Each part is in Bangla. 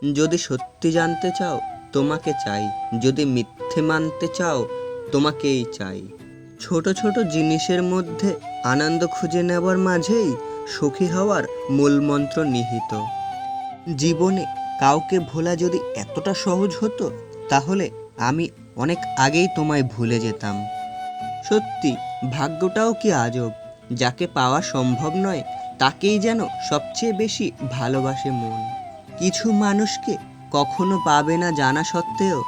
যদি সত্যি জানতে চাও তোমাকে চাই, যদি মিথ্যে মানতে চাও তোমাকেই চাই। ছোট ছোট জিনিসের মধ্যে আনন্দ খুঁজে নেওয়ার মাঝেই সুখী হওয়ার মূল মন্ত্র নিহিত। জীবনে কাউকে ভোলা যদি এতটা সহজ হতো তাহলে আমি অনেক আগেই তোমায় ভুলে যেতাম। সত্যি ভাগ্যটাও কি আজব, যাকে পাওয়া সম্ভব নয় তাকেই যেন সবচেয়ে বেশি ভালোবাসে মন। কিছু মানুষকে কখনো পাবে না জানা সত্ত্বেও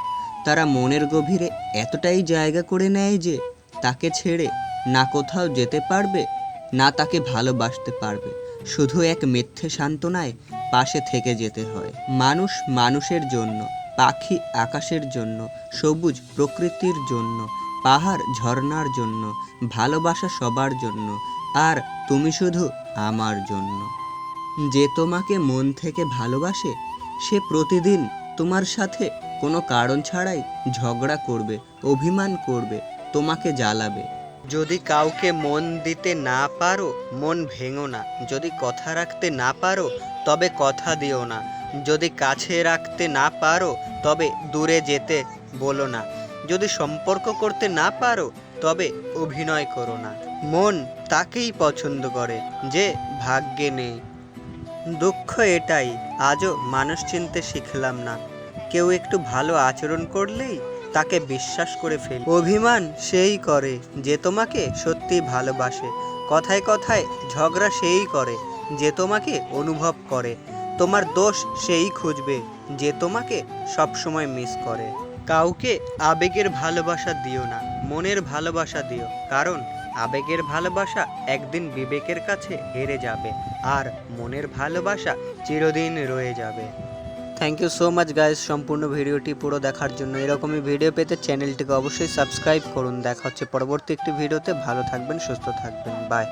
তারা মনের গভীরে এতটাই জায়গা করে নেয় যে তাকে ছেড়ে না কোথাও যেতে পারবে, না তাকে ভালোবাসতে পারবে। শুধু এক মিথ্যে সান্ত্বনায় পাশে থেকে যেতে হয়। মানুষ মানুষের জন্য, পাখি আকাশের জন্য, সবুজ প্রকৃতির জন্য, পাহাড় ঝর্ণার জন্য, ভালোবাসা সবার জন্য, আর তুমি শুধু আমার জন্য। যে তোমাকে মন থেকে ভালোবাসে সে প্রতিদিন তোমার সাথে কোনো কারণ ছাড়াই ঝগড়া করবে, অভিমান করবে, তোমাকে জ্বালাবে। যদি কাউকে মন দিতে না পারো মন ভেঙো না, যদি কথা রাখতে না পারো তবে কথা দিও না, যদি কাছে রাখতে না পারো তবে দূরে যেতে বলো না, যদি সম্পর্ক করতে না পারো তবে অভিনয় করো না। মন তাকেই পছন্দ করে যে ভাগ্যে নেই। দুঃখ এটাই, আজও মানুষ চিনতে শিখলাম না। কেউ একটু ভালো আচরণ করলেই তাকে বিশ্বাস করে ফেলি। অভিমান সেই করে যে তোমাকে সত্যি ভালোবাসে। কথায় কথায় ঝগড়া সেই করে যে তোমাকে অনুভব করে। তোমার দোষ সেই খুঁজবে যে তোমাকে সবসময় মিস করে। কাউকে আবেগের ভালোবাসা দিও না, মনের ভালোবাসা দিও, কারণ আবেগের ভালোবাসা একদিন বিবেকের কাছে হেরে যাবে আর মনের ভালোবাসা চিরদিন রয়ে যাবে। Thank you so much guys সম্পূর্ণ ভিডিওটি পুরো দেখার জন্য। এরকমই ভিডিও পেতে চ্যানেলটিকে অবশ্যই সাবস্ক্রাইব করুন। দেখা হচ্ছে পরবর্তী একটি ভিডিওতে। ভালো থাকবেন, সুস্থ থাকবেন, বাই।